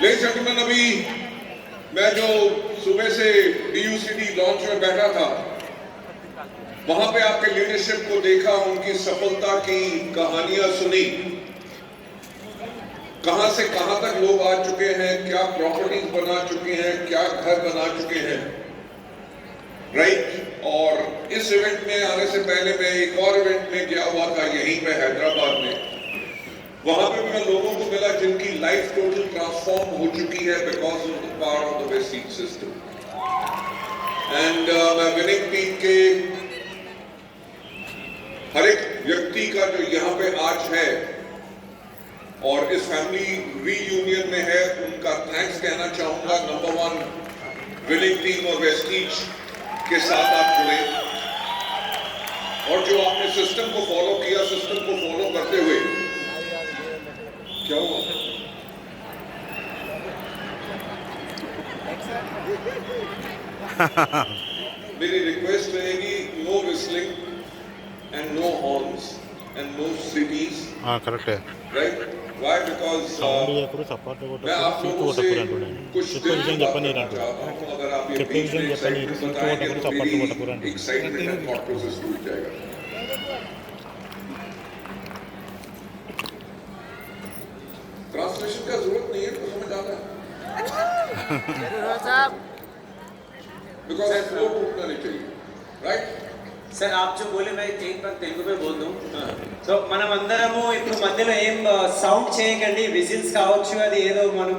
Ladies and gentleman, अभी मैं जो सुबह से DUCD लॉन्च में बैठा था, वहां पे आपके लीडरशिप को देखा, उनकी सफलता की कहानियां सुनी, कहां से कहां तक लोग आ चुके हैं, क्या प्रॉपर्टीज बना चुके हैं, क्या घर बना चुके हैं, राइट। और इस इवेंट में आने से पहले मैं एक और इवेंट में गया हुआ था यहीं पे हैदराबाद में। वहां पे मैं लोगों को मिला जिनकी लाइफ टोटल ट्रांसफॉर्म हो चुकी है because of the power of the Vestige system. And मैं विनिंग टीम के हर एक व्यक्ति का जो यहाँ पे आज है और इस फैमिली रीयूनियन में है, उनका थैंक्स कहना चाहूंगा। नंबर 1 विनिंग टीम और वेस्टीज के साथ आप जुड़े और जो आपने सिस्टम को फॉलो किया, सिस्टम को फॉलो करते हुए क्या हुआ? मेरी रिक्वेस्ट रहेगी, no whistling and no horns and no सिटीज। हाँ करेक्ट है, राइट। व्हाई? बिकॉज मैं आप लोगों से कुछ विषయం చెప్పనీరు चाहता हूं, अगर आप ये बीच में एक्साइटमेंट बताएंगे तो मेरी एक्साइटमेंट एंड थॉट प्रोसेस टूट जाएगा। ट्रांसलेशन का जरूरत नहीं है, तो समझ आता है बिकॉज फ्लो टूटना नहीं चाहिए, राइट। సార్ आप जो बोले मैं एक बार తెలుగు में बोल दूं। సో మనం అందరము ఇప్పుడు మధ్యలో ఏం సౌండ్ చేయకండి, విజిల్స్ కావచ్చు, అది ఏదో మనం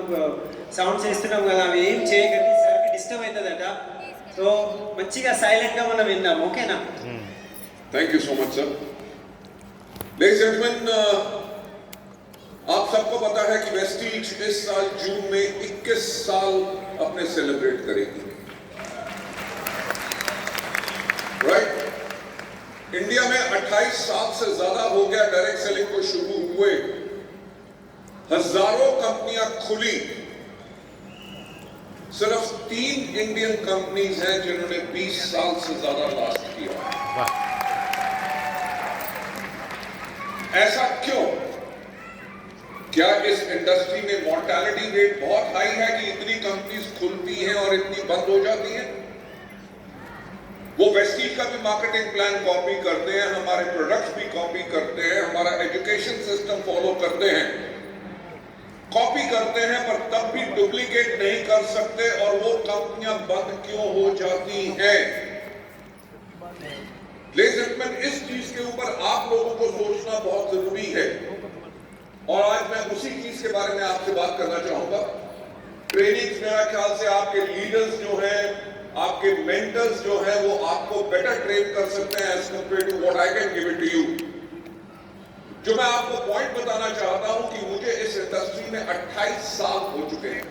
సౌండ్ చేస్తున్నాం కదా, అవి ఏం చేయకండి, సార్కి డిస్టర్బ్ అవుతుందట। సో మంచిగా సైలెంట్ గా మనం విందాం, ఓకేనా? Thank you so much sir. Ladies and gentleman, आप सबको पता है कि वेस्टीज इस साल जून में 21 साल अपने सेलिब्रेट करेगी, राइट। इंडिया में 28 साल से ज्यादा हो गया डायरेक्ट सेलिंग को शुरू हुए, हजारों कंपनियां खुली, सिर्फ 3 इंडियन कंपनीज हैं जिन्होंने 20 साल से ज्यादा लास्ट किया। ऐसा क्यों? क्या इस इंडस्ट्री में मॉर्टेलिटी रेट बहुत हाई है कि इतनी कंपनीज खुलती हैं और इतनी बंद हो जाती हैं? वो वेस्टीज का भी मार्केटिंग प्लान कॉपी करते हैं, हमारे प्रोडक्ट्स भी कॉपी करते हैं, हमारा एजुकेशन सिस्टम फॉलो करते हैं, कॉपी करते हैं, पर तब भी डुप्लीकेट नहीं कर सकते। और वो कंपनियां बंद क्यों हो जाती हैं? लेडीज एंड जेंटलमैन, इस चीज के ऊपर आप लोगों को सोचना बहुत जरूरी है और आज मैं उसी चीज के बारे में आपसे बात करना चाहूंगा। ट्रेनिंग्स, मेरा ख्याल से आपके लीडर्स जो हैं, आपके मेंटर्स जो हैं, वो आपको बेटर ट्रेन कर सकते हैं as compare to what I can give it to you. जो मैं आपको पॉइंट बताना चाहता हूं कि मुझे इस इंडस्ट्री में 28 साल हो चुके हैं।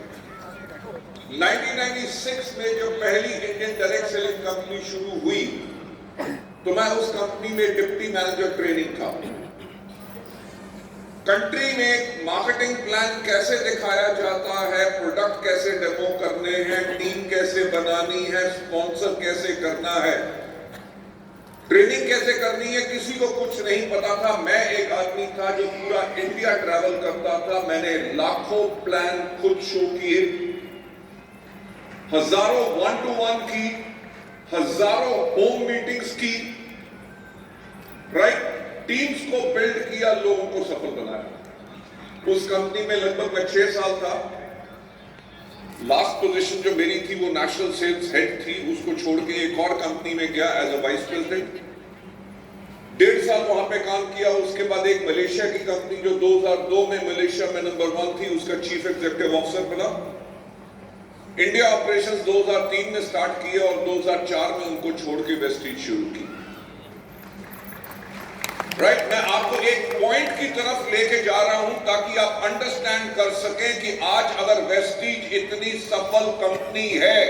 1996 में जब पहली इंडियन डायरेक्ट सेलिंग कंपनी शुरू हुई तो मैं उस कंपनी में डिप्टी मैनेजर ट्रेनिंग था। कंट्री में मार्केटिंग प्लान कैसे दिखाया जाता है, प्रोडक्ट कैसे डेमो करने हैं, टीम कैसे बनानी है, स्पॉन्सर कैसे करना है, ट्रेनिंग कैसे करनी है, किसी को कुछ नहीं पता था। मैं एक आदमी था जो पूरा इंडिया ट्रैवल करता था। मैंने लाखों प्लान खुद शो किए, हजारों 1-to-1 की, हजारों होम मीटिंग्स की, राइट। टीम्स को बिल्ड किया, लोगों को सफल बनाया। उस कंपनी में लगभग मैं 6 साल था। लास्ट पोजीशन जो मेरी थी वो नेशनल सेल्स हेड थी। उसको छोड़ के एक और कंपनी में गया एज अ वाइस प्रेसिडेंट। 1.5 साल वहां पे काम किया। उसके बाद एक मलेशिया की कंपनी जो 2002 में मलेशिया में नंबर 1 थी, उसका चीफ एग्जीक्यूटिव ऑफिसर बना। इंडिया ऑपरेशंस 2003 में स्टार्ट किए और 2004 में उनको छोड़ के वेस्टीज शुरू की, राइट। मैं आपको एक पॉइंट की तरफ लेके जा रहा हूं ताकि आप अंडरस्टैंड कर सकें कि आज अगर वेस्टीज इतनी सफल कंपनी है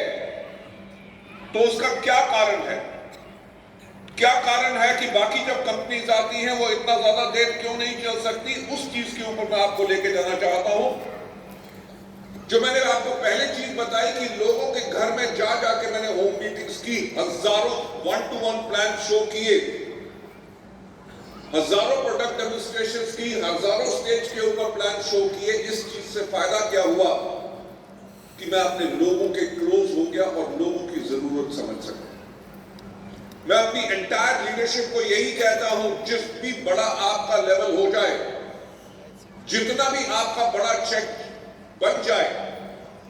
तो उसका क्या कारण है। क्या कारण है कि बाकी जब कंपनीज आती हैं वो इतना ज्यादा देर क्यों नहीं चल सकती? उस चीज के ऊपर मैं आपको लेके जाना चाहता हूं। जो मैंने आपको पहले चीज बताई कि लोगों के घर में जा जाके मैंने होम मीटिंग्स की, हजारों 1-to-1 प्लान शो किए, हजारों प्रोडक्ट डेमोन्स्ट्रेशंस की, हजारों स्टेज के ऊपर प्लान शो किए। इस चीज से फायदा क्या हुआ कि मैं अपने लोगों के क्लोज हो गया और लोगों की जरूरत समझ सका। मैं अपनी एंटायर लीडरशिप को यही कहता हूं, जिस भी बड़ा आपका लेवल हो जाए, जितना भी आपका बड़ा चेक बन जाए,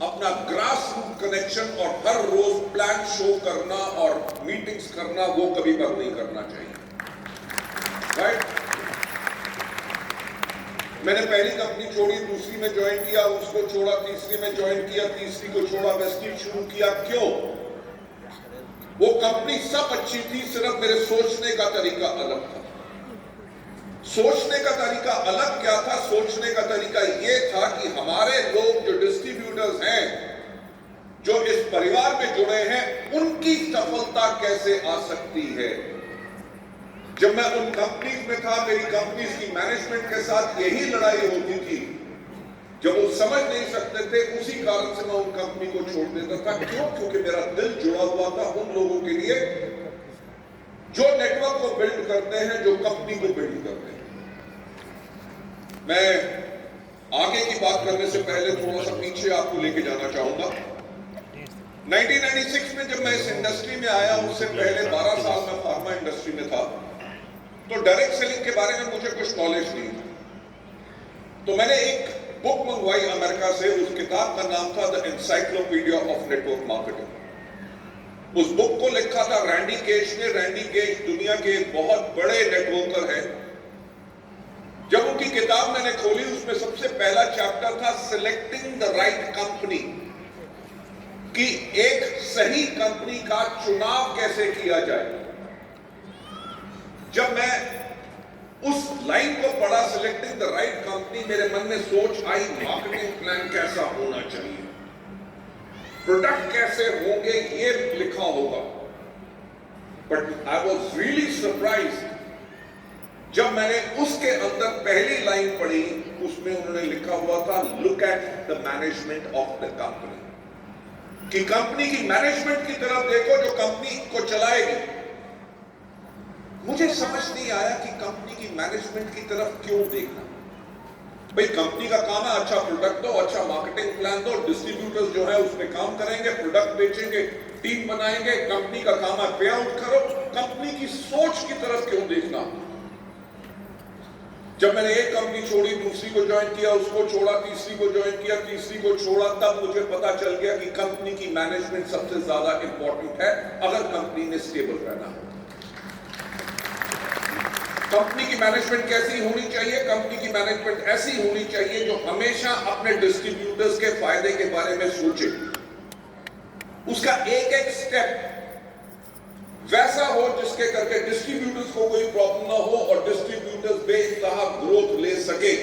अपना ग्रास रूट कनेक्शन और हर रोज प्लान शो करना और मीटिंग्स करना, वो कभी बंद नहीं करना चाहिए। राइट? मैंने पहली कंपनी छोड़ी, दूसरी में ज्वाइन किया, उसको छोड़ा, तीसरी में ज्वाइन किया, तीसरी को छोड़ा, वेस्टीज शुरू किया। क्यों? वो कंपनी सब अच्छी थी, सिर्फ मेरे सोचने का तरीका अलग था। सोचने का तरीका अलग क्या था? सोचने का तरीका यह था कि हमारे लोग जो डिस्ट्रीब्यूटर्स हैं, जो इस परिवार में जुड़े हैं, उनकी सफलता कैसे आ सकती है। जब मैं उन कंपनीज में था, मेरी कंपनीज की मैनेजमेंट के साथ यही लड़ाई होती थी। जब वो समझ नहीं सकते थे, उसी कारण से मैं उन कंपनी को छोड़ देता था। क्यों? क्योंकि मेरा दिल जुड़ा हुआ था उन लोगों के लिए जो नेटवर्क को बिल्ड करते हैं, जो कंपनी को बिल्ड करते हैं। मैं आगे की बात करने से पहले थोड़ा सा पीछे आपको लेके जाना चाहूंगा। 1996 में जब मैं इस इंडस्ट्री में आया, उससे पहले 12 साल मैं फार्मा इंडस्ट्री में था, तो डायरेक्ट सेलिंग के बारे में मुझे कुछ नॉलेज नहीं था। तो मैंने एक बुक मंगवाई अमेरिका से। उस किताब का नाम था the encyclopedia of network marketing. उस बुक को लिखा था रैंडी गेज ने। रैंडी गेज दुनिया के बहुत बड़े नेटवर्कर हैं। जब उनकी किताब मैंने खोली, उसमें सबसे पहला चैप्टर था सिलेक्टिंग द राइट कंपनी, कि एक सही कंपनी का चुनाव कैसे किया जाए। जब मैं उस लाइन को पढ़ा, सिलेक्टिंग द राइट कंपनी, मेरे मन में सोच आई, मार्केटिंग प्लान कैसा होना चाहिए, प्रोडक्ट कैसे होंगे, ये लिखा होगा। But I was really surprised जब मैंने उसके अंदर पहली लाइन पढ़ी, उसमें उन्होंने लिखा हुआ था, look at the management of the company, कि कंपनी की मैनेजमेंट की तरफ देखो जो कंपनी को चलाएगी। मुझे समझ नहीं आया कि कंपनी की मैनेजमेंट की तरफ क्यों देखना। भाई, कंपनी का काम है अच्छा प्रोडक्ट दो, अच्छा मार्केटिंग प्लान दो, डिस्ट्रीब्यूटर्स जो है उसमें काम करेंगे, प्रोडक्ट बेचेंगे, टीम बनाएंगे, कंपनी का काम है पे आउट करो। कंपनी की सोच की तरफ क्यों देखना। जब मैंने एक कंपनी छोड़ी, दूसरी को ज्वाइन किया, उसको छोड़ा, तीसरी को ज्वाइन किया, तीसरी को छोड़ा, तब मुझे पता चल गया कि कंपनी की मैनेजमेंट सबसे ज्यादा इंपॉर्टेंट है अगर कंपनी में स्टेबल रहना है। कंपनी की मैनेजमेंट कैसी होनी चाहिए? कंपनी की मैनेजमेंट ऐसी होनी चाहिए जो हमेशा अपने डिस्ट्रीब्यूटर्स के फायदे के बारे में सोचे, उसका एक एक स्टेप वैसा हो जिसके करके डिस्ट्रीब्यूटर्स को कोई प्रॉब्लम ना हो और डिस्ट्रीब्यूटर्स बेइंतहा ग्रोथ ले सके।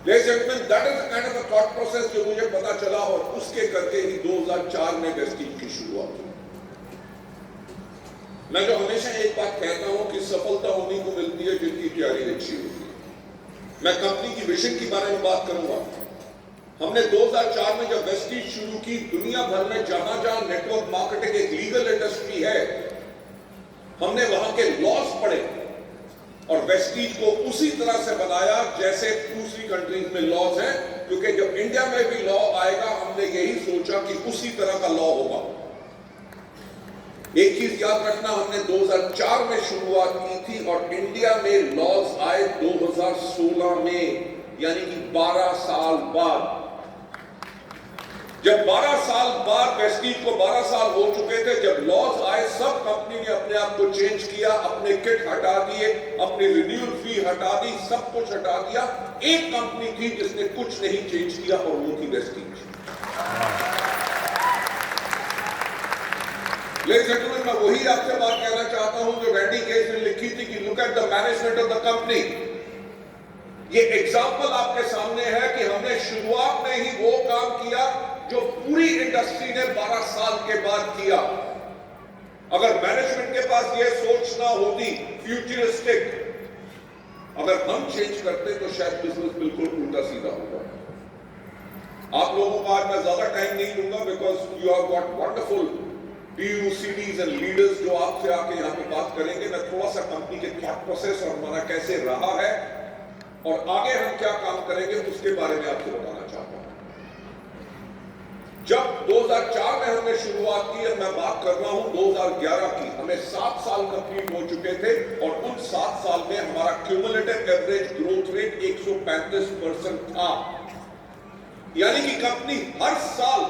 Ladies and gentlemen, that is the kind of a thought process जो मुझे पता चला और उसके करके ही 2004 में वेस्टीज की शुरुआत हुई। मैं जो हमेशा एक बात कहता हूं कि सफलता उन्हीं को मिलती है जिनकी तैयारी अच्छी होती है। मैं कंपनी की विजन के बारे में बात करूंगा। हमने 2004 में जब वेस्टीज शुरू की, दुनिया भर में जहां जहां नेटवर्क मार्केटिंग एक लीगल इंडस्ट्री है, हमने वहां के लॉज पढ़े और वेस्टीज को उसी तरह से बनाया जैसे दूसरी कंट्रीज में लॉज हैं। क्योंकि जब इंडिया में भी लॉ आएगा, हमने यही सोचा कि उसी तरह का लॉ होगा। एक चीज याद रखना, हमने 2004 में शुरुआत की थी और इंडिया में लॉज आए 2016 में, यानी कि 12 साल बाद। जब 12 साल बाद वेस्टीज को 12 साल हो चुके थे, जब लॉज आए, सब कंपनी ने अपने आप को चेंज किया, अपने किट हटा दिए, अपनी रिन्यूअल फी हटा दी, सब कुछ हटा दिया। एक कंपनी थी जिसने कुछ नहीं चेंज किया और वो थी वेस्टीज। लेडीज एंड जेंटलमैन, मैं वही आपसे बात कहना चाहता हूं जो रैंडी गेज ने लिखी थी कि look at the management of the company. ये एग्जाम्पल आपके सामने है कि हमने शुरुआत में ही वो काम किया जो पूरी इंडस्ट्री ने 12 साल के बाद किया। अगर मैनेजमेंट के पास ये सोच ना होती फ्यूचरिस्टिक, अगर हम चेंज करते तो शायद बिजनेस बिल्कुल उल्टा सीधा होगा। आप लोगों को आज मैं ज्यादा टाइम नहीं दूंगा, because you have got wonderful DUCDs and leaders जो आपसे आके यहाँ पे बात करेंगे। मैं थोड़ा सा कंपनी के थॉट प्रोसेस और हमारा कैसे रहा है और आगे हम क्या काम करेंगे उसके बारे में आपको बताना चाहता हूं। जब 2004 में हमने शुरुआत की, और मैं बात कर रहा हूं 2011 की, हमें 7 साल कंप्लीट हो चुके थे और उन 7 साल में हमारा क्यूमुलेटिव एवरेज ग्रोथ रेट 135% था। यानी कि कंपनी हर साल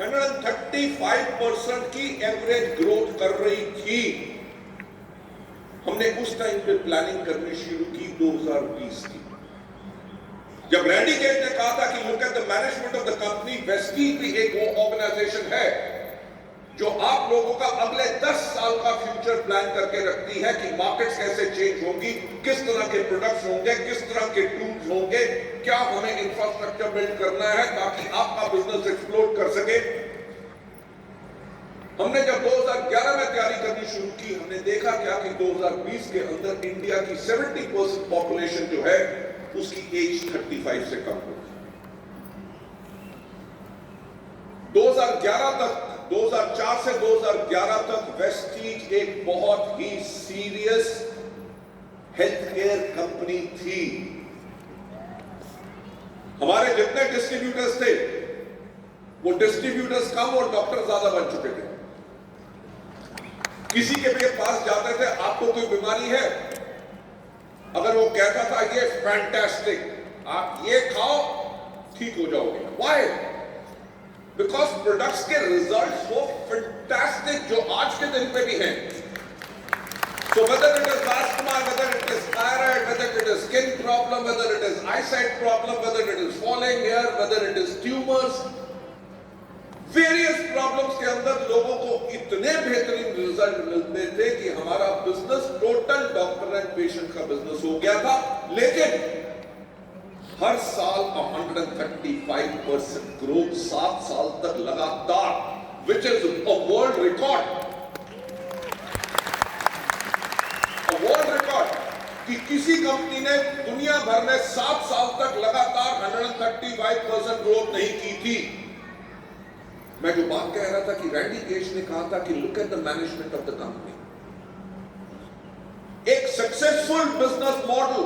135% की एवरेज ग्रोथ कर रही थी। हमने उस टाइम पे प्लानिंग करनी शुरू की 2020 की, जब रैंडी गेज ने कहा था कि look at the management of the company, Vestige भी एक वो ऑर्गेनाइजेशन है जो आप लोगों का अगले 10 साल का फ्यूचर प्लान करके रखती है कि मार्केट्स कैसे चेंज होंगी, किस तरह के प्रोडक्ट्स होंगे, किस तरह के टूल्स होंगे, क्या हमें इंफ्रास्ट्रक्चर बिल्ड करना है ताकि आपका बिजनेस एक्सप्लोर कर सके। हमने जब 2011 में तैयारी करनी शुरू की, हमने देखा क्या कि 2020 के अंदर इंडिया की 70% पॉपुलेशन जो है उसकी एज 35 से कम हो। 2011 तक, 2004 से 2011 तक वेस्टीज एक बहुत ही सीरियस हेल्थ केयर कंपनी थी। हमारे जितने डिस्ट्रीब्यूटर्स थे वो डिस्ट्रीब्यूटर्स कम और डॉक्टर ज्यादा बन चुके थे। किसी के पास जाते थे, आपको कोई बीमारी है, अगर वो कहता था ये फैंटास्टिक, आप ये खाओ ठीक हो जाओगे। व्हाई? बिकॉज प्रोडक्ट्स के रिजल्ट्स वो फैंटास्टिक जो आज के दिन पे भी हैं। So whether it is asthma, whether it is thyroid, whether it is skin problem, whether it is eyesight problem, whether it is falling hair, whether it is tumors, various problems के अंदर लोगों को इतने बेहतरीन रिजल्ट मिलते थे कि हमारा business total doctor and patient का बिजनेस हो गया था। लेकिन हर साल 135% ग्रोथ 7 साल तक लगातार, which is a world record. World record कि किसी कंपनी ने दुनिया भर में 7 साल तक लगातार 135% ग्रोथ नहीं की थी। मैं जो बात कह रहा था कि रैंडी गेज ने कहा था कि look at the management of the company. एक सक्सेसफुल बिजनेस मॉडल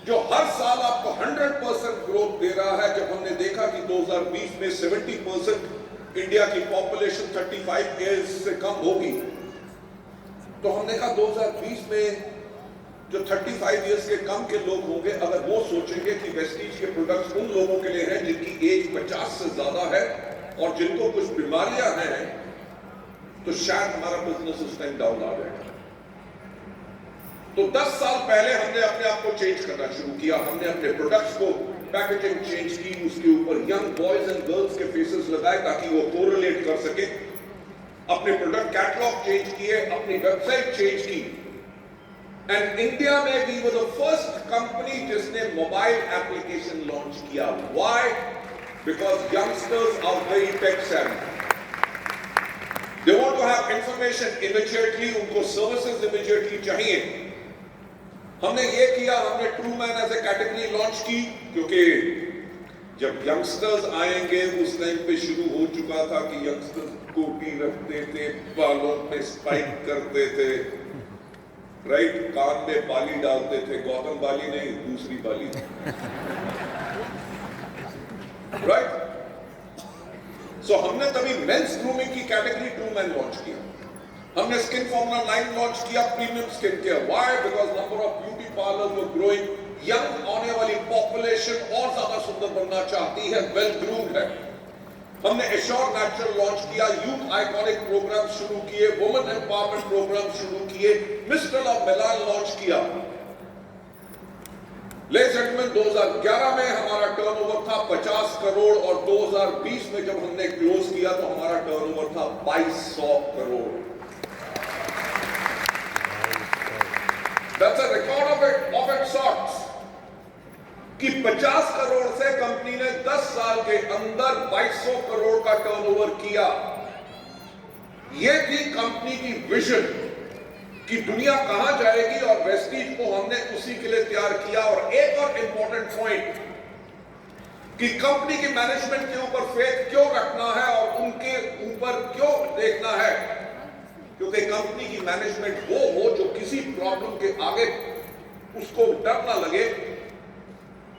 जो हर साल आपको 100% ग्रोथ दे रहा है। जब हमने देखा कि 2020 में 70% इंडिया की पॉपुलेशन 35 ईयर्स से कम होगी, तो हमने कहा 2020 में जो 35 ईयर्स के कम के लोग होंगे, अगर वो सोचेंगे कि वेस्टीज के प्रोडक्ट्स उन लोगों के लिए हैं जिनकी एज 50 से ज्यादा है और जिनको कुछ बीमारियां हैं, तो शायद हमारा बिजनेस उस टाइम डाउन आ जाएगा। तो 10 साल पहले हमने अपने आप को चेंज करना शुरू किया। हमने अपने प्रोडक्ट्स को पैकेजिंग चेंज की, उसके ऊपर यंग बॉयज एंड गर्ल्स के फेसेस लगाए ताकि वो कोरिलेट कर सके। अपने प्रोडक्ट कैटलॉग चेंज किए, अपनी वेबसाइट चेंज की। एंड इंडिया में we were the first company जिसने मोबाइल एप्लीकेशन लॉन्च किया। Why? Because youngsters are very tech savvy. They want to have information immediately, उनको services immediately चाहिए। हमने ये किया, हमने TrueMan as a category launch की, क्योंकि जब यंगस्टर्स आएंगे उस टाइम पे शुरू हो चुका था कि यंगस्टर्स कोटी रखते थे, बालों पे स्पाइक करते थे, राइट, कान में बाली डालते थे, गौतम बाली नहीं, दूसरी बाली, राइट। सो हमने तभी मेंस ग्रूमिंग की कैटेगरी TrueMan लॉन्च किया। हमने स्किन फॉर्मुला 9 लॉन्च किया, premium skin care. Why? Because number of beauty parlours were growing, young आने वाली पॉपुलेशन और ज्यादा सुंदर बनना चाहती है, वेल ग्रूम्ड है। हमने एश्योर नेचुरल लॉन्च किया, यूथ आइकॉनिक प्रोग्राम शुरू किए, वुमेन एम्पावरमेंट प्रोग्राम शुरू किए, मिस्टर ऑफ मिलान लॉन्च किया। लेडीज एंड जेंटलमैन, 2011 में हमारा टर्नओवर था 50 करोड़ और 2020 में जब हमने क्लोज किया तो हमारा टर्नओवर था 2200 crore. That's a record of its sorts कि 50 करोड़ से कंपनी ने 10 साल के अंदर 2200 करोड़ का टर्नओवर किया। यह थी कंपनी की विजन कि दुनिया कहां जाएगी और वेस्टीज को हमने उसी के लिए तैयार किया। और एक और इंपॉर्टेंट पॉइंट कि कंपनी की मैनेजमेंट के ऊपर फेथ क्यों रखना है और उनके ऊपर क्यों देखना है, क्योंकि कंपनी की मैनेजमेंट वो हो जो किसी प्रॉब्लम के आगे उसको डर ना लगे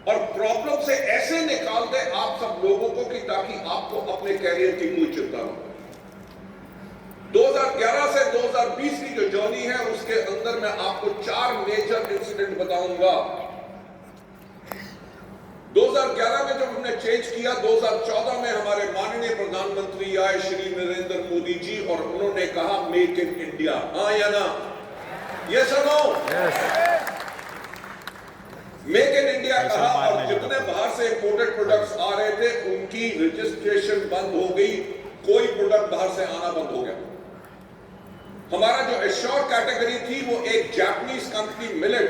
और प्रॉब्लम से ऐसे निकाल दे आप सब लोगों को कि ताकि आपको अपने कैरियर की कोई चिंता न हो। 2011 से 2020 की जो जर्नी है उसके अंदर मैं आपको 4 मेजर इंसिडेंट बताऊंगा। 2011 में जब हमने चेंज किया, 2014 में हमारे माननीय प्रधानमंत्री आए श्री नरेंद्र मोदी जी और उन्होंने कहा मेक इन इंडिया। हाँ या ना? ये सुनो, मेक इन इंडिया कहा और जितने बाहर से इंपोर्टेड प्रोडक्ट्स आ रहे थे उनकी रजिस्ट्रेशन बंद हो गई, कोई प्रोडक्ट बाहर से आना बंद हो गया। हमारा जो एश्योर कैटेगरी थी वो एक जापानीज कंपनी मिलेट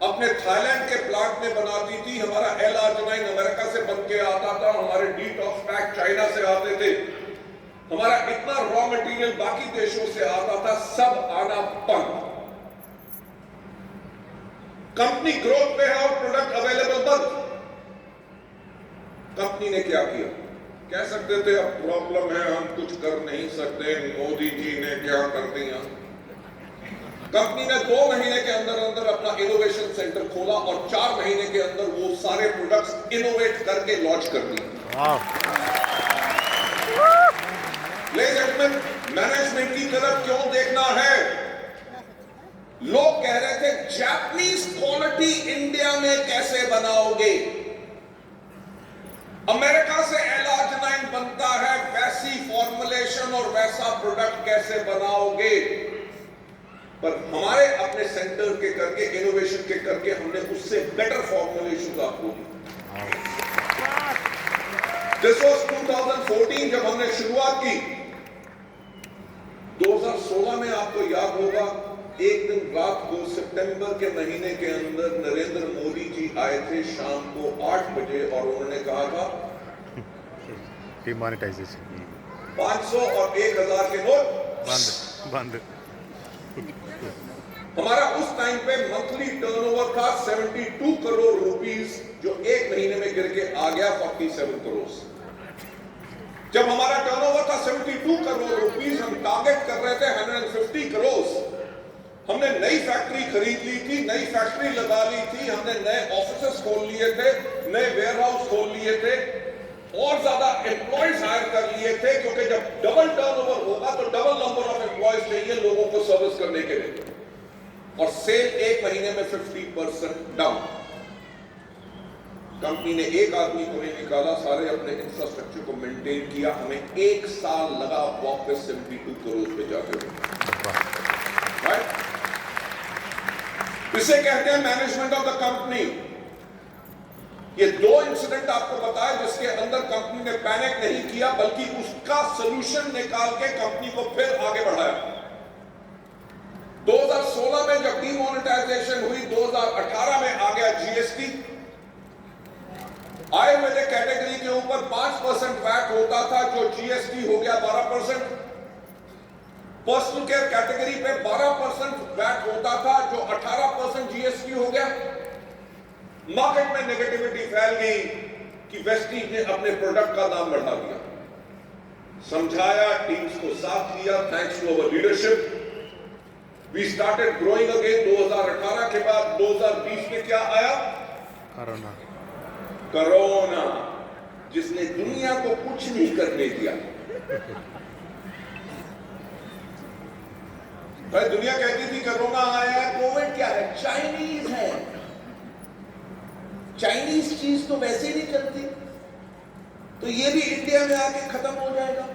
अपने थाईलैंड के प्लांट में बनाती थी। हमारा L-arginine अमेरिका से बन के आता था, हमारे डिटॉक्स पैक चाइना से आते थे, हमारा इतना रॉ मटेरियल बाकी देशों से आता था, सब आना बंद। कंपनी ग्रोथ पे है और प्रोडक्ट अवेलेबल बंद। कंपनी ने क्या किया? कह सकते थे अब प्रॉब्लम है, हम कुछ कर नहीं सकते, मोदी जी ने क्या कर दिया। कंपनी ने 2 महीने के अंदर अंदर अपना इनोवेशन सेंटर खोला और 4 महीने के अंदर वो सारे प्रोडक्ट्स इनोवेट करके लॉन्च कर दिए। लेडीज एंड जेंटलमैन, मैनेजमेंट की तरफ क्यों देखना है? लोग कह रहे थे जापानीज क्वालिटी इंडिया में कैसे बनाओगे? अमेरिका से L-arginine बनता है, वैसी फॉर्मुलेशन और वैसा प्रोडक्ट कैसे बनाओगे? पर हमारे अपने सेंटर के करके, इनोवेशन के करके हमने उससे बेटर फॉर्मुलेशन आपको दी। दिस वाज 2014 जब हमने शुरुआत की। 2016 में आपको याद होगा एक दिन रात को सितंबर के महीने के अंदर नरेंद्र मोदी जी आए थे शाम को 8 बजे और उन्होंने कहा था डिमोनेटाइजेशन 500 और 1000 के नोट बंद। हमारा उस टाइम पे मंथली टर्नओवर था 72 करोड़ रुपीस, जो एक महीने में गिर के आ गया 47 करोड़। जब हमारा टर्नओवर था 72 करोड़ रुपीस, हम टारगेट कर रहे थे 150 करोड़। हमने नई फैक्ट्री खरीद ली थी, नई फैक्ट्री लगा ली थी, हमने नए ऑफिसेस खोल लिए थे, नए वेयरहाउस खोल लिए थे और ज्यादा एम्प्लॉयज हायर कर लिए थे, क्योंकि जब डबल टर्नओवर होगा तो डबल नंबर ऑफ एम्प्लॉयज चाहिए लोगों को सर्विस करने के लिए। और सेल एक महीने में 50% डाउन। कंपनी ने एक आदमी को नहीं निकाला, सारे अपने इंफ्रास्ट्रक्चर को मेंटेन किया। हमें 1 साल लगा वापस 72 करोड़ पे जाते हुए। राइट? इसे कहते हैं मैनेजमेंट ऑफ द कंपनी। ये 2 इंसिडेंट आपको बताया जिसके अंदर कंपनी ने पैनिक नहीं किया, बल्कि उसका सॉल्यूशन निकाल के कंपनी को फिर आगे बढ़ाया। 2016 में जब डीमोनेटाइजेशन हुई, 2018 में आ गया जीएसटी। आयुर्वेदिक कैटेगरी के ऊपर 5% वैट होता था, जो जीएसटी हो गया 12%। पर्सनल केयर कैटेगरी पे 12% वैट होता था, जो 18% जीएसटी हो गया। मार्केट में नेगेटिविटी फैल गई कि वेस्टीज ने अपने प्रोडक्ट का दाम बढ़ा दिया। समझाया, टीम्स को साथ लिया, thanks to our leadership we started growing again. 2018 के बाद 2020 में क्या आया? कोरोना, जिसने दुनिया को कुछ नहीं करने दिया। भाई दुनिया कहती थी कोरोना आया, कोविड क्या है? चाइनीज है। चाइनीज चीज तो वैसे ही नहीं चलती, तो ये भी इंडिया में आके खत्म हो जाएगा।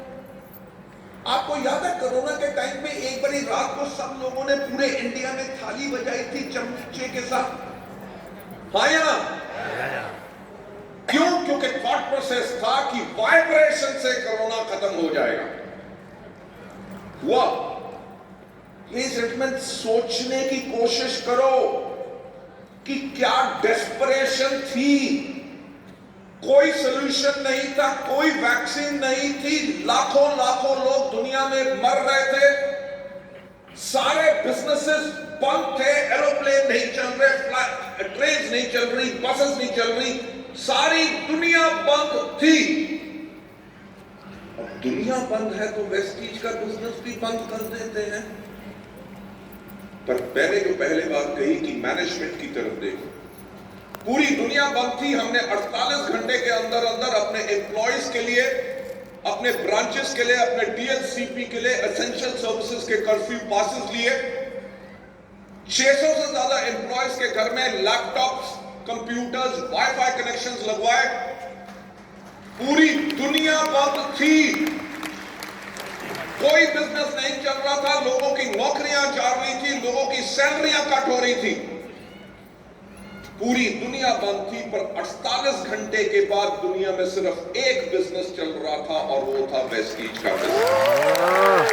आपको याद है कोरोना के टाइम पे एक बड़ी रात को सब लोगों ने पूरे इंडिया में थाली बजाई थी चमचे के साथ? हाँ या ना? क्यों? क्योंकि थॉट प्रोसेस था कि वाइब्रेशन से कोरोना खत्म हो जाएगा। हुआ? प्लीज जेंटलमैन, सोचने की कोशिश करो कि क्या डेस्परेशन थी। कोई सॉल्यूशन नहीं था, कोई वैक्सीन नहीं थी, लाखों लाखों लोग दुनिया में मर रहे थे, सारे बिजनेसेस बंद थे, एरोप्लेन नहीं चल रहे, ट्रेन नहीं चल रही, बसेस नहीं चल रही, सारी दुनिया बंद थी। अब दुनिया बंद है तो वेस्टीज का बिजनेस भी बंद कर देते हैं। पर मैंने जो पहले बात कही कि मैनेजमेंट की तरफ देखो, पूरी दुनिया बंद थी। हमने 48 घंटे के अंदर अंदर अपने एम्प्लॉयज के लिए, अपने ब्रांचेस के लिए, अपने डीएलसीपी के लिए, एसेंशियल सर्विसेज के कर्फ्यू पासेस लिए। 600 से ज्यादा एम्प्लॉयज के घर में लैपटॉप्स, कंप्यूटर्स, वाईफाई कनेक्शंस लगवाए। पूरी दुनिया बंद थी, कोई बिजनेस नहीं चल रहा था, लोगों की नौकरियां जा रही थी, लोगों की सैलरियां कट हो रही थी। पूरी दुनिया बंद थी, पर 48 घंटे के बाद दुनिया में सिर्फ एक बिजनेस चल रहा था और वो था वेस्टीज का बिजनेस।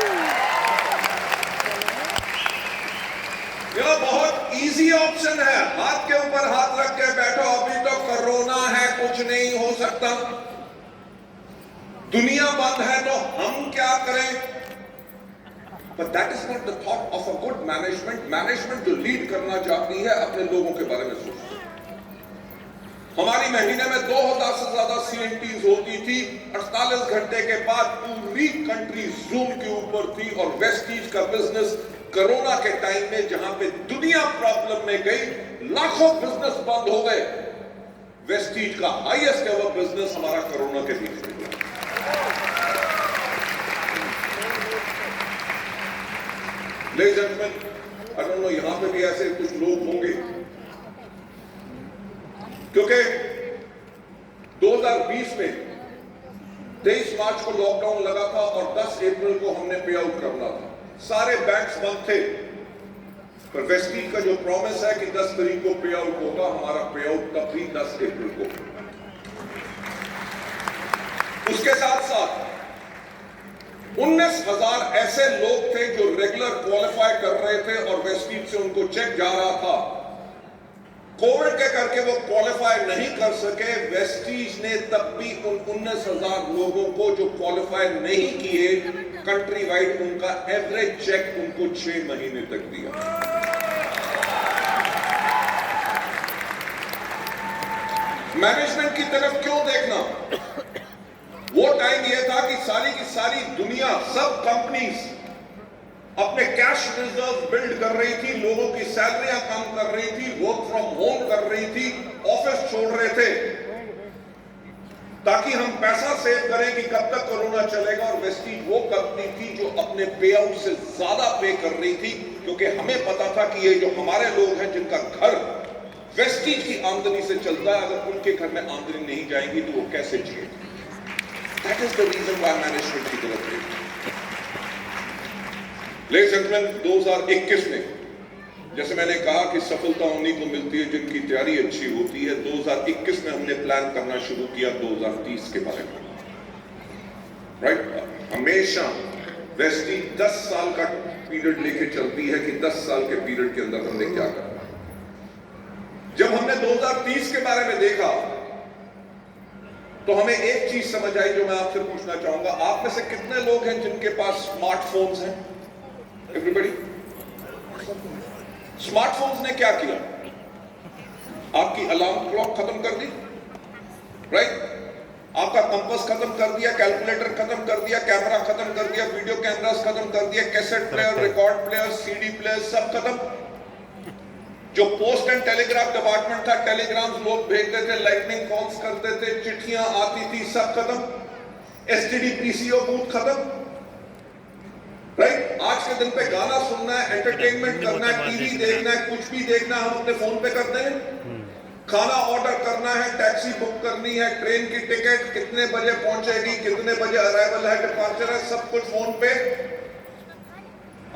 यह बहुत इजी ऑप्शन है, हाथ के ऊपर हाथ रख के बैठो, अभी तो कोरोना है, कुछ नहीं हो सकता। दुनिया बंद है तो हम क्या करें? But that is not the thought of a good management. Management जो लीड करना चाहती है अपने लोगों के बारे में सोचती है। हमारी महीने में 2000 से ज्यादा CNTs होती थी। 48 घंटे के बाद पूरी कंट्री जूम के ऊपर थी और वेस्टीज का बिजनेस कोरोना के टाइम में, जहां पे दुनिया प्रॉब्लम में गई, लाखों बिजनेस बंद हो गए, वेस्टीज का हाईएस्ट एवर बिजनेस हमारा कोरोना के बीच में हुआ। Ladies and gentlemen, I don't know, यहां पे भी ऐसे कुछ लोग होंगे, क्योंकि 2020 में 23 मार्च को लॉकडाउन लगा था और 10 अप्रैल को हमने पे आउट करना था। सारे बैंक्स बंद थे, पर वेस्टीज का जो प्रॉमिस है कि 10 तारीख को पे आउट होगा, हमारा पे आउट तब भी 10 अप्रैल को। उसके साथ साथ 19,000 ऐसे लोग थे जो रेगुलर क्वालिफाई कर रहे थे और वेस्टीज से उनको चेक जा रहा था। कोविड के करके वो क्वालिफाई नहीं कर सके। वेस्टीज ने तब भी उन 19,000 लोगों को जो क्वालिफाई नहीं किए, कंट्री वाइड उनका एवरेज चेक उनको 6 महीने तक दिया। मैनेजमेंट की तरफ क्यों देखना? वो टाइम ये था कि सारी की सारी दुनिया, सब कंपनीज अपने कैश रिजर्व बिल्ड कर रही थी, लोगों की सैलरियां कम कर रही थी, वर्क फ्रॉम होम कर रही थी, ऑफिस छोड़ रहे थे, ताकि हम पैसा सेव करें कि कब तक कोरोना चलेगा। और वेस्टीज वो कंपनी थी जो अपने पे आउट से ज्यादा पे कर रही थी, क्योंकि हमें पता था कि ये जो हमारे लोग हैं जिनका घर वेस्टीज की आमदनी से चलता है, अगर उनके घर में आमदनी नहीं जाएगी तो वो कैसे जिएंगे। That is the reason why management की तरफ गई। Ladies and gentlemen, 2021 में जैसे मैंने कहा कि सफलता उन्हीं को मिलती है जिनकी तैयारी अच्छी होती है। 2021 में हमने प्लान करना शुरू किया 2030 के बारे में। राइट, हमेशा वेस्टीज 10 साल का पीरियड लेके चलती है कि 10 साल के पीरियड के अंदर हमने क्या करना। जब हमने 2030 के बारे में देखा तो हमें एक चीज समझ आई जो मैं आपसे पूछना चाहूंगा। आप में से कितने लोग हैं जिनके पास स्मार्टफोन्स हैं? एवरीबॉडी। स्मार्टफोन्स ने क्या किया? आपकी अलार्म क्लॉक खत्म कर दी, राइट? आपका कंपास खत्म कर दिया, कैलकुलेटर खत्म कर दिया, कैमरा खत्म कर दिया, वीडियो कैमरास खत्म कर दिया, cassette player, record player, CD player सब खत्म। जो पोस्ट एंड टेलीग्राफ डिपार्टमेंट था, टेलीग्राम्स लोग भेजते थे, लाइटनिंग कॉल्स करते थे, चिट्ठियां आती थी, सब खत्म। एसटीडी पीसीओ बूथ खत्म, राइट? आज के दिन पे गाना सुनना है, एंटरटेनमेंट करना है, टीवी देखना है, कुछ भी देखना है, हम अपने फोन पे करते हैं। खाना ऑर्डर करना है, टैक्सी बुक करनी है, ट्रेन की टिकट, कितने बजे पहुंचेगी, कितने बजे अराइवल है, डिपार्चर है, सब कुछ फोन पे।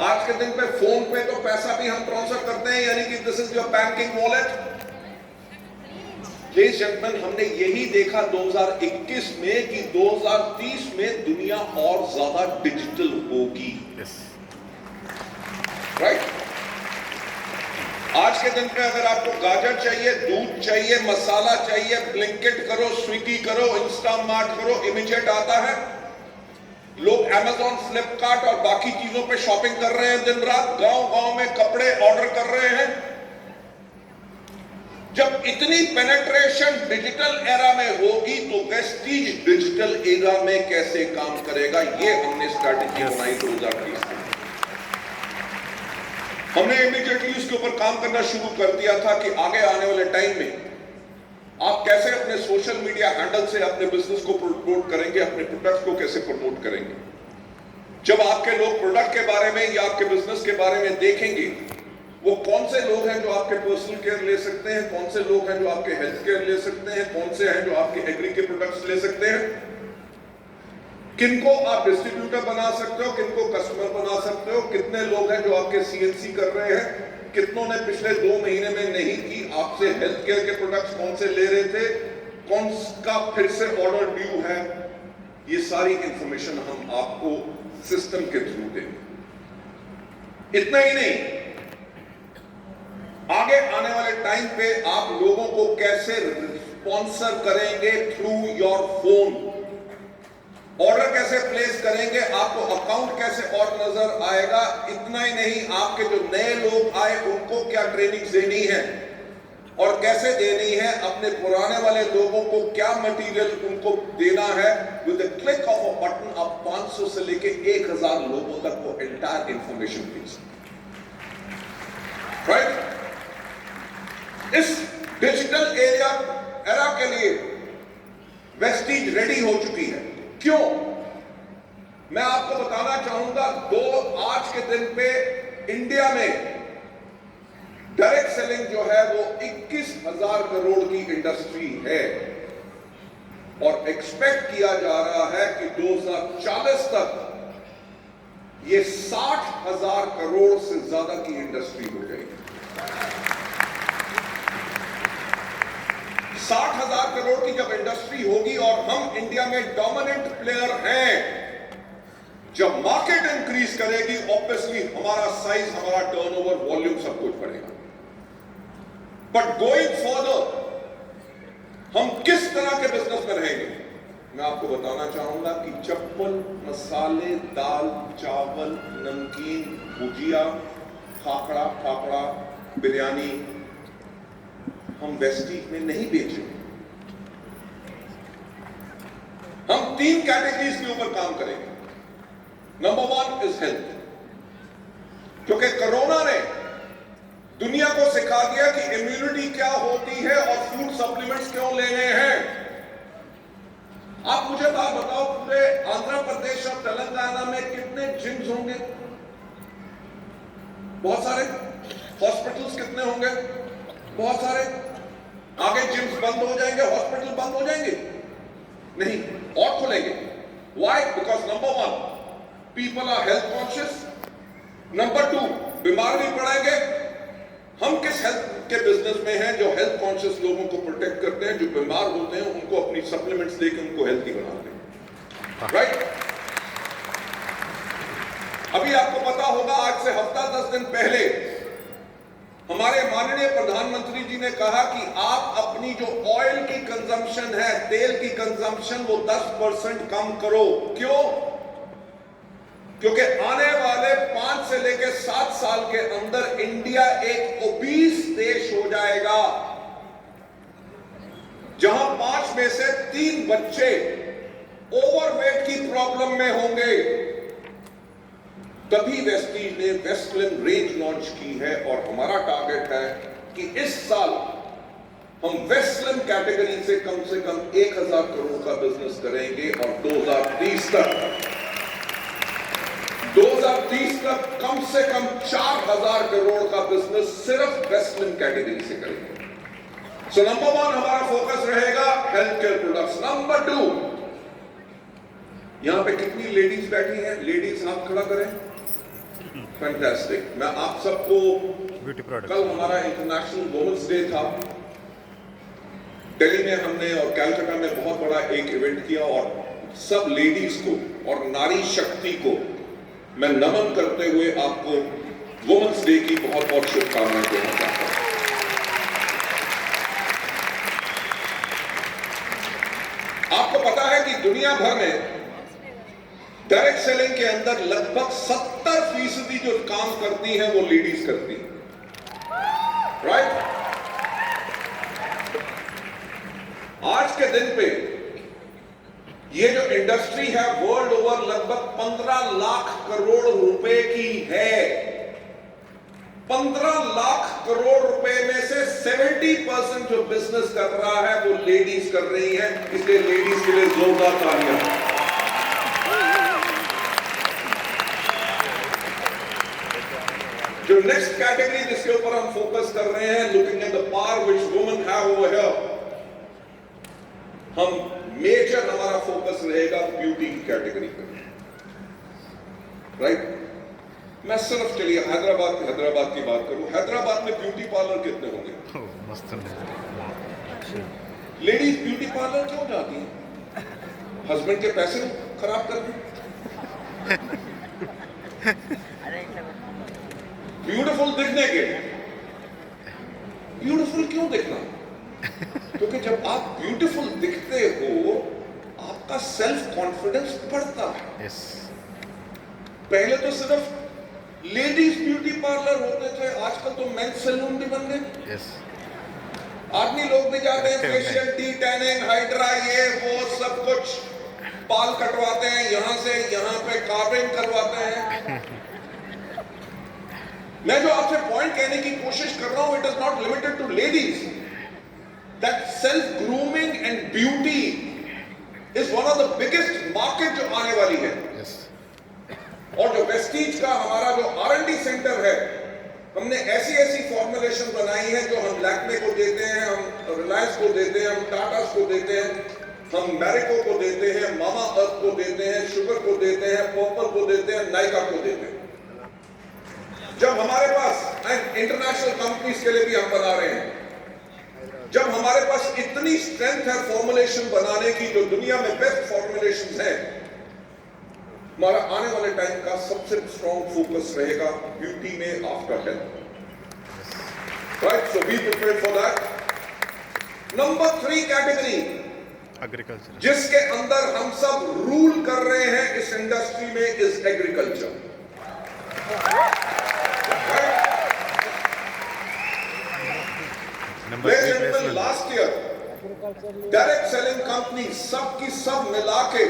आज के दिन पे फोन पे तो पैसा भी हम ट्रांसफर करते हैं, यानी कि this is your banking wallet. Ladies and gentleman, हमने यही देखा 2021 में कि 2030 में दुनिया और ज्यादा डिजिटल होगी, राइट? आज के दिन पे अगर आपको गाजर चाहिए, दूध चाहिए, मसाला चाहिए, ब्लिंकिट करो, स्विगी करो, इंस्टामार्ट करो, इमीडिएट आता है। लोग अमेज़न, फ्लिपकार्ट और बाकी चीजों पे शॉपिंग कर रहे हैं दिन रात। गांव-गांव में कपड़े ऑर्डर कर रहे हैं। जब इतनी पेनिट्रेशन डिजिटल एरा में होगी तो वेस्टीज डिजिटल एरा में कैसे काम करेगा, ये हमने स्ट्रैटेजी बनाई 2030 में। हमने इमीडिएटली उसके ऊपर काम करना शुरू कर दिया था कि आगे आने वाले टाइम में आप कैसे अपने सोशल मीडिया हैंडल से अपने बिजनेस को प्रमोट करेंगे, अपने प्रोडक्ट को कैसे प्रमोट करेंगे। जब आपके लोग प्रोडक्ट के बारे में या आपके बिजनेस के बारे में देखेंगे, वो कौन से लोग हैं जो आपके पर्सनल केयर ले सकते हैं, कौन से लोग हैं जो आपके हेल्थ केयर ले सकते हैं, कौन से हैं जो आपके एग्री के प्रोडक्ट्स ले सकते हैं, किनको आप डिस्ट्रीब्यूटर बना सकते हो, किनको कस्टमर बना सकते हो, कितने लोग हैं जो आपके सीएनसी कर रहे हैं, कितनों ने पिछले 2 महीने में नहीं की आपसे हेल्थ केयर के प्रोडक्ट्स कौन से ले रहे थे, कौन का फिर से ऑर्डर ड्यू है, ये सारी इंफॉर्मेशन हम आपको सिस्टम के थ्रू देंगे। इतना ही नहीं, आगे आने वाले टाइम पे आप लोगों को कैसे स्पॉन्सर करेंगे थ्रू योर फोन, ऑर्डर कैसे प्लेस करेंगे, आपको अकाउंट कैसे और नजर आएगा। इतना ही नहीं, आपके जो नए लोग आए उनको क्या ट्रेनिंग देनी है और कैसे देनी है, अपने पुराने वाले लोगों को क्या मटेरियल उनको देना है। With the click of a button आप 500 से लेके 1000 लोगों तक वो एंटायर इंफॉर्मेशन भेज सकते, राइट। इस डिजिटल एरा के लिए वेस्टीज रेडी हो चुकी है। क्यों? मैं आपको बताना चाहूंगा, आज के दिन पे इंडिया में डायरेक्ट सेलिंग जो है वो 21,000 करोड़ की इंडस्ट्री है और एक्सपेक्ट किया जा रहा है कि 2040 तक ये 60,000 करोड़ से ज्यादा की इंडस्ट्री हो जाएगी। 60,000 करोड़ की जब इंडस्ट्री होगी और हम इंडिया में डोमिनेंट प्लेयर हैं, जब मार्केट इंक्रीज करेगी, ऑब्वियसली हमारा साइज, हमारा टर्नओवर, वॉल्यूम सब कुछ बढ़ेगा। बट गोइंग फॉरदर हम किस तरह के बिजनेस में रहेंगे, मैं आपको बताना चाहूंगा कि चप्पल, मसाले, दाल, चावल, नमकीन, भुजिया, खाखड़ा फाफड़ा, बिरयानी हम वेस्टीज में नहीं बेचेंगे। हम 3 कैटेगरीज के ऊपर काम करेंगे। नंबर 1 इज हेल्थ, क्योंकि कोरोना ने दुनिया को सिखा दिया कि इम्यूनिटी क्या होती है और फूड सप्लीमेंट्स क्यों लेने हैं। आप मुझे बात बताओ, पूरे आंध्र प्रदेश और तेलंगाना में कितने जिम्स होंगे? बहुत सारे। हॉस्पिटल्स कितने होंगे? बहुत सारे। आगे जिम्स बंद हो जाएंगे, हॉस्पिटल बंद हो जाएंगे? नहीं, और खुलेंगे। Why? Because number 1 people are health conscious, number 2 बीमार नहीं पड़ेंगे। हम किस हेल्थ के बिजनेस में हैं जो हेल्थ कॉन्शियस लोगों को प्रोटेक्ट करते हैं, जो बीमार होते हैं उनको अपनी सप्लीमेंट्स देकर उनको हेल्थी बनाते हैं, राइट। अभी आपको पता होगा, आज से हफ्ता 10 दिन पहले हमारे माननीय प्रधानमंत्री जी ने कहा कि आप अपनी जो ऑयल की कंजम्पशन है, तेल की कंजम्पशन, वो 10% कम करो। क्यों? क्योंकि आने वाले 5 से लेकर 7 साल के अंदर इंडिया एक ओबीस देश हो जाएगा, जहां 5 में से 3 बच्चे ओवरवेट की प्रॉब्लम में होंगे। तभी वेस्टीज ने वेस्टलिन रेंज लॉन्च की है और हमारा टारगेट है कि इस साल हम वेस्टलिन कैटेगरी से कम 1000 करोड़ का बिजनेस करेंगे और 2030 तक कम से कम 4000 करोड़ का बिजनेस सिर्फ वेस्टलिन कैटेगरी से करेंगे। सो नंबर 1 हमारा फोकस रहेगा हेल्थ केयर प्रोडक्ट्स। नंबर 2, यहां पे कितनी लेडीज बैठी हैं? लेडीज हाथ खड़ा करें। फैंटास्टिक। मैं आप सबको, कल हमारा इंटरनेशनल वुमेन्स डे था, दिल्ली में हमने और कलकत्ता में बहुत बड़ा एक इवेंट किया और सब लेडीज को और नारी शक्ति को मैं नमन करते हुए आपको वुमेन्स डे की बहुत बहुत शुभकामनाएं देना चाहता हूं। आपको पता है कि दुनिया भर में डायरेक्ट सेलिंग के अंदर लगभग 70% जो काम करती हैं वो लेडीज करती हैं, राइट। आज के दिन पे ये जो इंडस्ट्री है वर्ल्ड ओवर लगभग 15 लाख करोड़ रुपए की है। 15 लाख करोड़ रुपए में से 70% जो बिजनेस कर रहा है वो लेडीज कर रही हैं, इसलिए लेडीज के लिए जोरदार तालियां। जो नेक्स्ट कैटेगरी जिसके ऊपर हम फोकस कर रहे हैं, looking at the power which women have over here, हम मेजर हमारा फोकस रहेगा ब्यूटी की कैटेगरी पर, राइट? मैं सिर्फ चलिए हैदराबाद की बात करूं। हैदराबाद में ब्यूटी पार्लर कितने होंगे? मस्त लेडीज ब्यूटी पार्लर क्यों जाती हैं? हस्बैंड के पैसे खराब कर दें, ब्यूटीफुल दिखने के। ब्यूटीफुल क्यों दिखना? क्योंकि जब आप ब्यूटीफुल दिखते हो आपका सेल्फ कॉन्फिडेंस बढ़ता है। यस। पहले तो सिर्फ लेडीज ब्यूटी पार्लर होते थे, आजकल तो मेंस सैलून भी बन गए। यस। आदमी लोग भी जाते हैं, फेशियल, टी टैनिंग, हाइड्रा, ये वो सब कुछ, बाल कटवाते हैं, यहां से यहां पे कार्विंग करवाते हैं। मैं जो आपसे पॉइंट कहने की कोशिश कर रहा हूं, it is not limited to ladies, that self grooming and beauty is one of the biggest market जो आने वाली है। यस। और जो वेस्टीज का हमारा जो R&D सेंटर है, हमने ऐसी फॉर्मुलेशन बनाई है जो हम लैक्मे को देते हैं, हम रिलायंस को देते हैं, हम टाटास को देते हैं, हम मैरिको को देते हैं, मामा अर्थ को देते हैं, शुगर को देते हैं, पर्पल को देते हैं, नाइका को देते हैं। जब हमारे पास इंटरनेशनल कंपनीज के लिए भी हम बना रहे हैं, जब हमारे पास इतनी स्ट्रेंथ है फॉर्मुलेशन बनाने की, जो दुनिया में बेस्ट फॉर्मुलेशन है, हमारा आने वाले टाइम का सबसे स्ट्रॉन्ग फोकस रहेगा ब्यूटी में after health, right? So be prepared for that. Number 3 category agriculture, जिसके अंदर हम सब रूल कर रहे हैं इस इंडस्ट्री में, is agriculture. Last year direct selling company सब की सब मिला के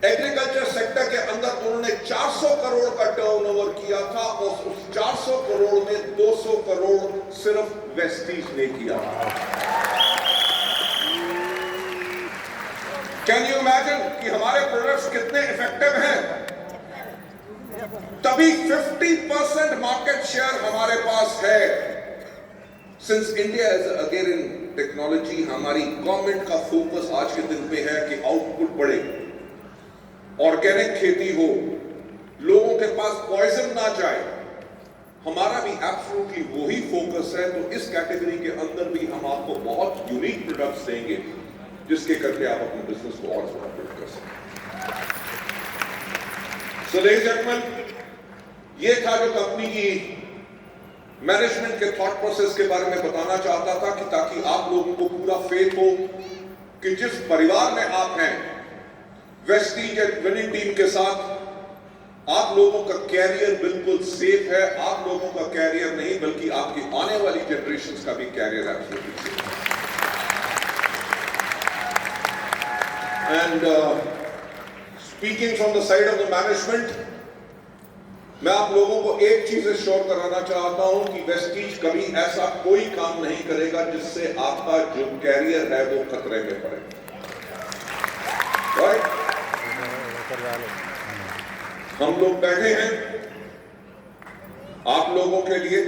एग्रीकल्चर सेक्टर के अंदर उन्होंने 400 करोड़ का टर्नओवर किया था, और उस 400 करोड़ में 200 करोड़ सिर्फ वेस्टीज ने किया। कैन यू इमेजिन कि हमारे प्रोडक्ट्स कितने इफेक्टिव हैं? तभी 50% मार्केट शेयर हमारे पास है। Since India is again in technology, हमारी गवर्नमेंट का फोकस आज के दिन पे है कि आउटपुट बढ़े, ऑर्गेनिक खेती हो, लोगों के पास पॉइजन ना जाए। हमारा भी एब्सोल्युटली वही फोकस है। तो इस कैटेगरी के अंदर भी हम आपको बहुत यूनिक प्रोडक्ट्स देंगे जिसके करके आप अपने बिजनेस को और ज्यादा बिल्ड कर सकें। सो लेडीज एंड जेंटलमैन, ये था जो कंपनी की मैनेजमेंट के थॉट प्रोसेस के बारे में बताना चाहता था, कि ताकि आप लोगों को पूरा फेथ हो कि जिस परिवार में आप हैं, वेस्टीज विनिंग टीम के साथ, आप लोगों का कैरियर बिल्कुल सेफ है। आप लोगों का कैरियर नहीं, बल्कि आपकी आने वाली जनरेशंस का भी कैरियर एब्सोल्युटली सेफ है। And speaking from the side of the management, मैं आप लोगों को एक चीज श्योर कराना चाहता हूं कि वेस्टीज कभी ऐसा कोई काम नहीं करेगा जिससे आपका जो कैरियर है वो खतरे में पड़े, राइट? हम लोग बैठे हैं आप लोगों के लिए,